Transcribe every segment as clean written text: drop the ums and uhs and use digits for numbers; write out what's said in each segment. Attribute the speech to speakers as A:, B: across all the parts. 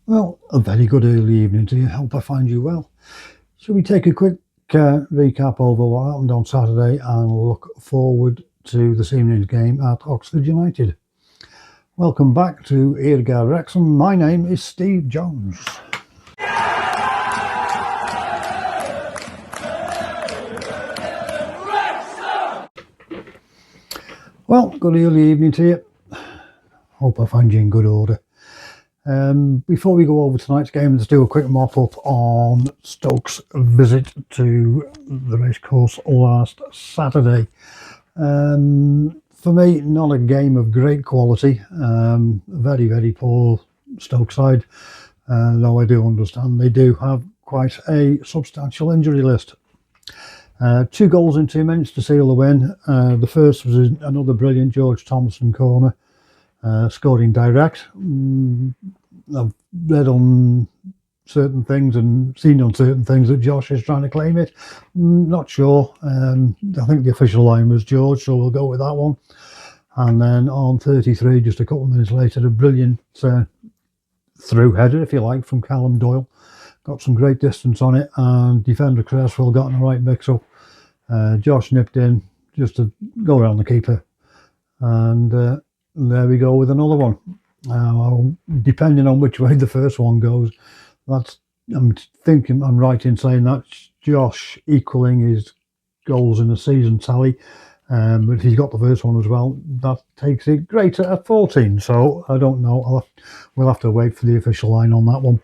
A: Well, a very good early evening to you. Hope I find you well. Shall we take a quick recap over what happened on Saturday and look forward to this evening's game at Oxford United? Welcome back to Eargar Wrexham. My name is Steve Jones. Well, good early evening to you. Hope I find you in good order. Before we go over tonight's game, let's do a quick mop-up on Stoke's visit to the racecourse last Saturday. For me, not a game of great quality. Very, very poor Stoke side, though I do understand they do have quite a substantial injury list. 2 goals in 2 minutes to seal the win. The first was another brilliant George Thompson corner. Scoring direct. I've read on certain things and seen on certain things that Josh is trying to claim it. Not sure. I think the official line was George, so we'll go with that one. And then on 33, just a couple of minutes later, a brilliant through header, if you like, from Callum Doyle. Got some great distance on it, and defender Cresswell got in the right mix-up. Josh nipped in just to go around the keeper, and there we go with another one. Depending on which way the first one goes, I'm thinking I'm right in saying that's Josh equaling his goals in the season tally. But if he's got the first one as well, that takes it greater at 14. So I don't know. We'll have to wait for the official line on that one.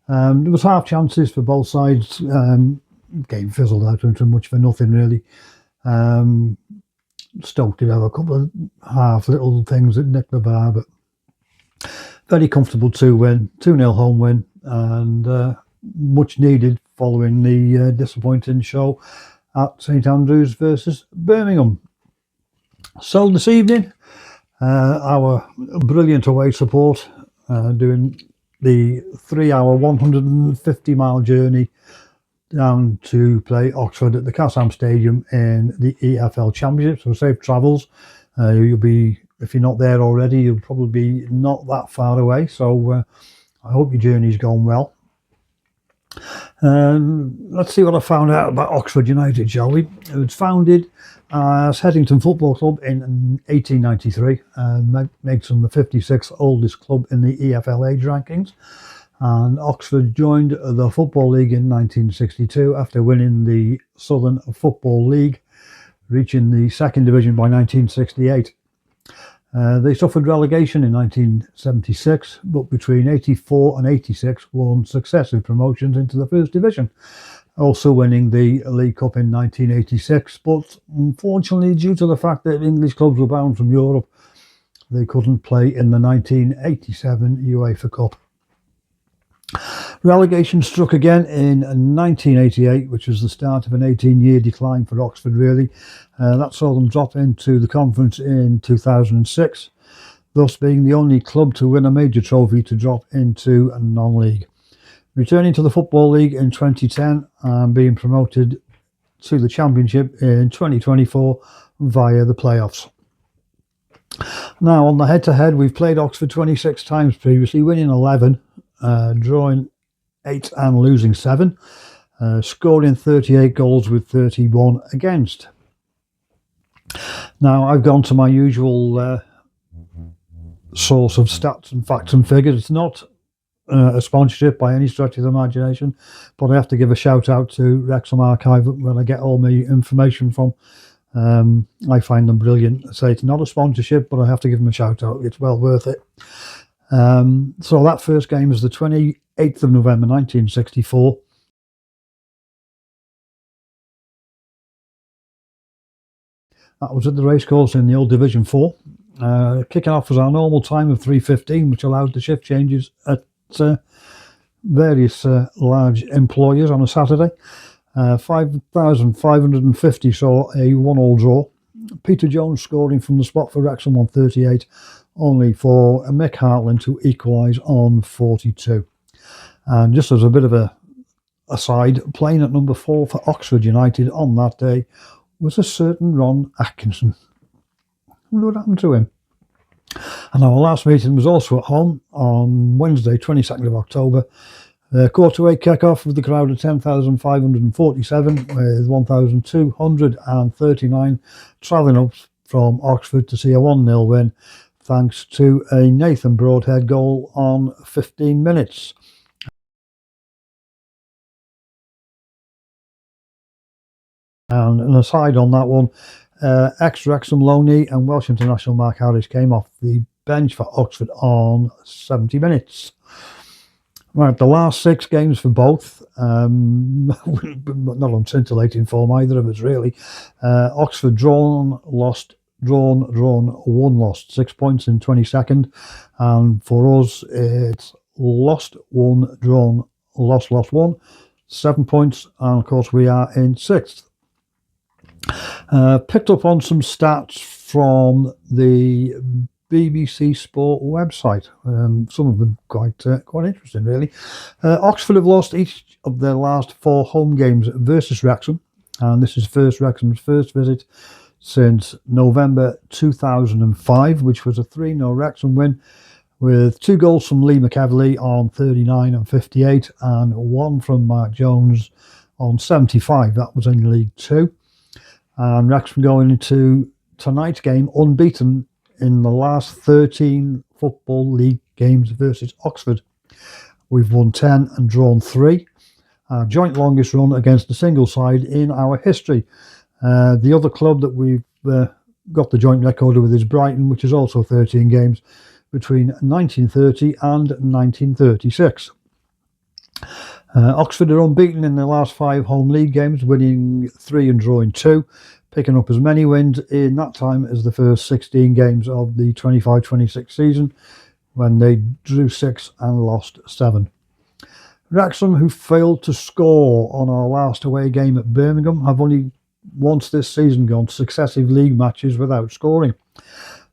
A: There was half chances for both sides. Game fizzled out into much for nothing, really. Stoke did have a couple of half little things that nicked the bar, but very comfortable 2-0 home win, and much needed following the disappointing show at St Andrews versus Birmingham. So this evening, our brilliant away support doing the 3-hour, 150-mile journey down to play Oxford at the Cassam Stadium in the EFL Championship. So safe travels. You'll be, if you're not there already, you'll probably be not that far away. So I hope your journey's gone well. Let's see what I found out about Oxford United, shall we? It was founded as Headington Football Club in 1893 and makes them the 56th oldest club in the EFL age rankings. And Oxford joined the Football League in 1962 after winning the Southern Football League, reaching the second division by 1968. They suffered relegation in 1976, but between 84 and 86 won successive promotions into the first division, also winning the League Cup in 1986. But unfortunately, due to the fact that English clubs were banned from Europe, they couldn't play in the 1987 UEFA Cup. Relegation struck again in 1988, which was the start of an 18-year decline for Oxford, really. That saw them drop into the conference in 2006, thus being the only club to win a major trophy to drop into a non-league. Returning to the Football League in 2010 and being promoted to the Championship in 2024 via the playoffs. Now, on the head-to-head, we've played Oxford 26 times previously, winning 11, drawing 8 and losing 7, scoring 38 goals with 31 against. Now, I've gone to my usual source of stats and facts and figures. It's not a sponsorship by any stretch of the imagination, but I have to give a shout out to Wrexham Archive when I get all my information from. I find them brilliant. So it's not a sponsorship, but I have to give them a shout out. It's well worth it. So that first game was the 28th of November 1964. That was at the racecourse in the old Division 4. Kicking off was our normal time of 3:15, which allowed the shift changes at various large employers on a Saturday. 5,550 saw a 1-1 draw. Peter Jones scoring from the spot for Wrexham on 38, only for Mick Hartland to equalise on 42. And just as a bit of a aside, playing at number 4 for Oxford United on that day was a certain Ron Atkinson. I wonder what happened to him. And our last meeting was also at home on Wednesday, 22nd of October. Quarter 8 kick-off with the crowd of 10,547 with 1,239 travelling up from Oxford to see a 1-0 win, thanks to a Nathan Broadhead goal on 15 minutes. And an aside on that one, ex-Wrexham loanee and Welsh international Mark Harris came off the bench for Oxford on 70 minutes. Right, the last 6 games for both, not on scintillating form either of us really. Oxford drawn, lost, drawn, 1 lost, 6 points in 22nd, and for us it's lost, 1, drawn, lost, 1, 7 points, and of course we are in 6th. Picked up on some stats from the BBC Sport website. Some of them quite interesting, really. Oxford have lost each of their last 4 home games versus Wrexham, and this is Wrexham's first visit since November 2005, which was a 3-0 Wrexham win, with 2 goals from Lee McEverley on 39 and 58, and 1 from Mark Jones on 75. That was in League 2. And Wrexham going into tonight's game unbeaten in the last 13 Football League games versus Oxford. We've won 10 and drawn 3. Our joint longest run against a single side in our history. The other club that we've got the joint record with is Brighton, which is also 13 games between 1930 and 1936. Oxford are unbeaten in their last 5 home league games, winning 3 and drawing 2, picking up as many wins in that time as the first 16 games of the 25-26 season, when they drew 6 and lost 7. Wrexham, who failed to score on our last away game at Birmingham, have only once this season gone successive league matches without scoring.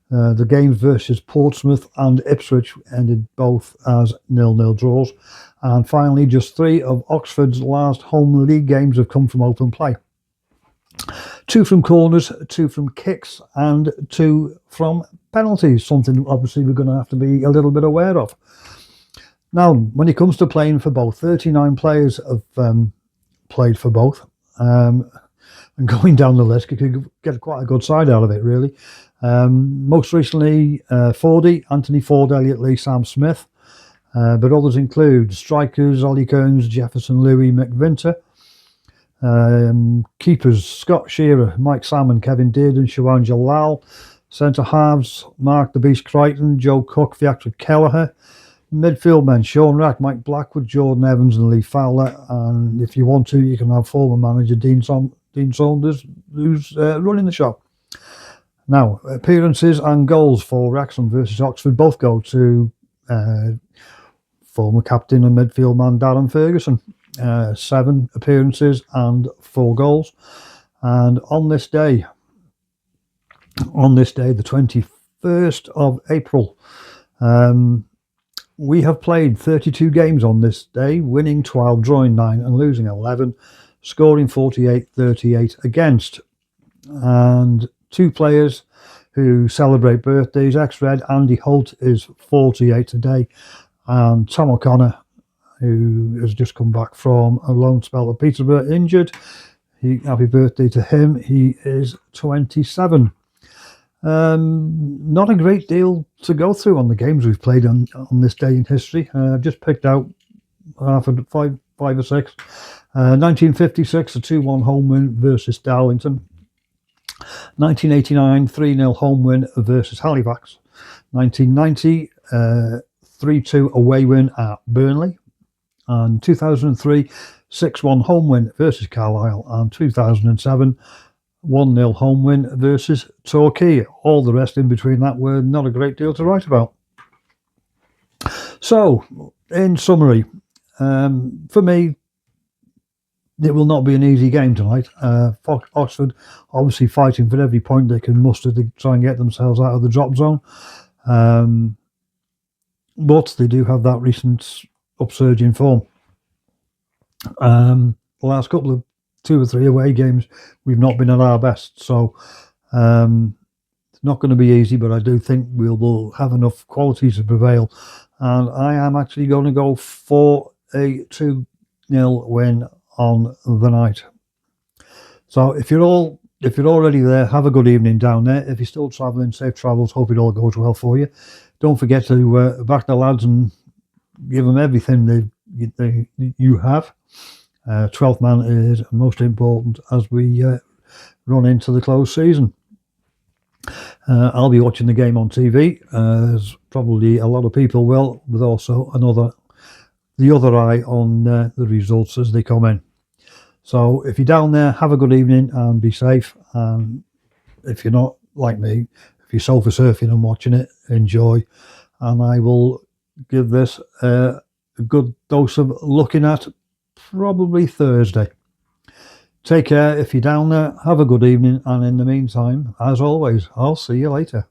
A: The games versus Portsmouth and Ipswich ended both as 0-0 draws. And finally, just 3 of Oxford's last home league games have come from open play. 2 from corners, 2 from kicks, and 2 from penalties, something obviously we're going to have to be a little bit aware of. Now, when it comes to playing for both, 39 players have played for both. And going down the list, you could get quite a good side out of it, really. Most recently, Anthony Ford, Elliot Lee, Sam Smith. But others include strikers Ollie Kearns, Jefferson Louis, McVinter. Keepers Scott Shearer, Mike Salmon, Kevin Dearden, Shawan Jalal. Centre halves Mark the Beast Crichton, Joe Cook, Fiacre Kelleher. Midfield men Sean Rack, Mike Blackwood, Jordan Evans and Lee Fowler. And if you want to, you can have former manager Dean Saunders, who's running the show. Now, appearances and goals for Wrexham versus Oxford both go to former captain and midfield man Darren Ferguson. 7 appearances and 4 goals. And on this day, the 21st of April, we have played 32 games on this day, winning 12, drawing 9 and losing 11, scoring 48, 38 against. And 2 players who celebrate birthdays. Ex-Red Andy Holt is 48 today, and Tom O'Connor, who has just come back from a loan spell at Peterborough injured. Happy birthday to him. He is 27. Not a great deal to go through on the games we've played on this day in history. I've just picked out five or six. 1956, a 2-1 home win versus Darlington. 1989, 3-0 home win versus Halifax. 1990, 3-2 away win at Burnley. And 2003, 6-1 home win versus Carlisle. And 2007, 1-0 home win versus Torquay. All the rest in between that were not a great deal to write about. So, in summary, for me, it will not be an easy game tonight. Oxford obviously fighting for every point they can muster to try and get themselves out of the drop zone. But they do have that recent upsurge in form. The last couple of 2 or 3 away games, we've not been at our best. So there's not going to be easy, but I do think we'll have enough quality to prevail. And I am actually going to go for a 2-0 win on the night. So if you're already there, have a good evening down there. If you're still travelling, safe travels. Hope it all goes well for you. Don't forget to back the lads and give them everything you have. 12th man is most important as we run into the close season. I'll be watching the game on TV, as probably a lot of people will, with also the other eye on the results as they come in. So if you're down there, have a good evening and be safe. And if you're not like me, if you're sofa surfing and watching it, enjoy. And I will give this a good dose of looking at probably Thursday. Take care if you're down there. Have a good evening. And in the meantime, as always, I'll see you later.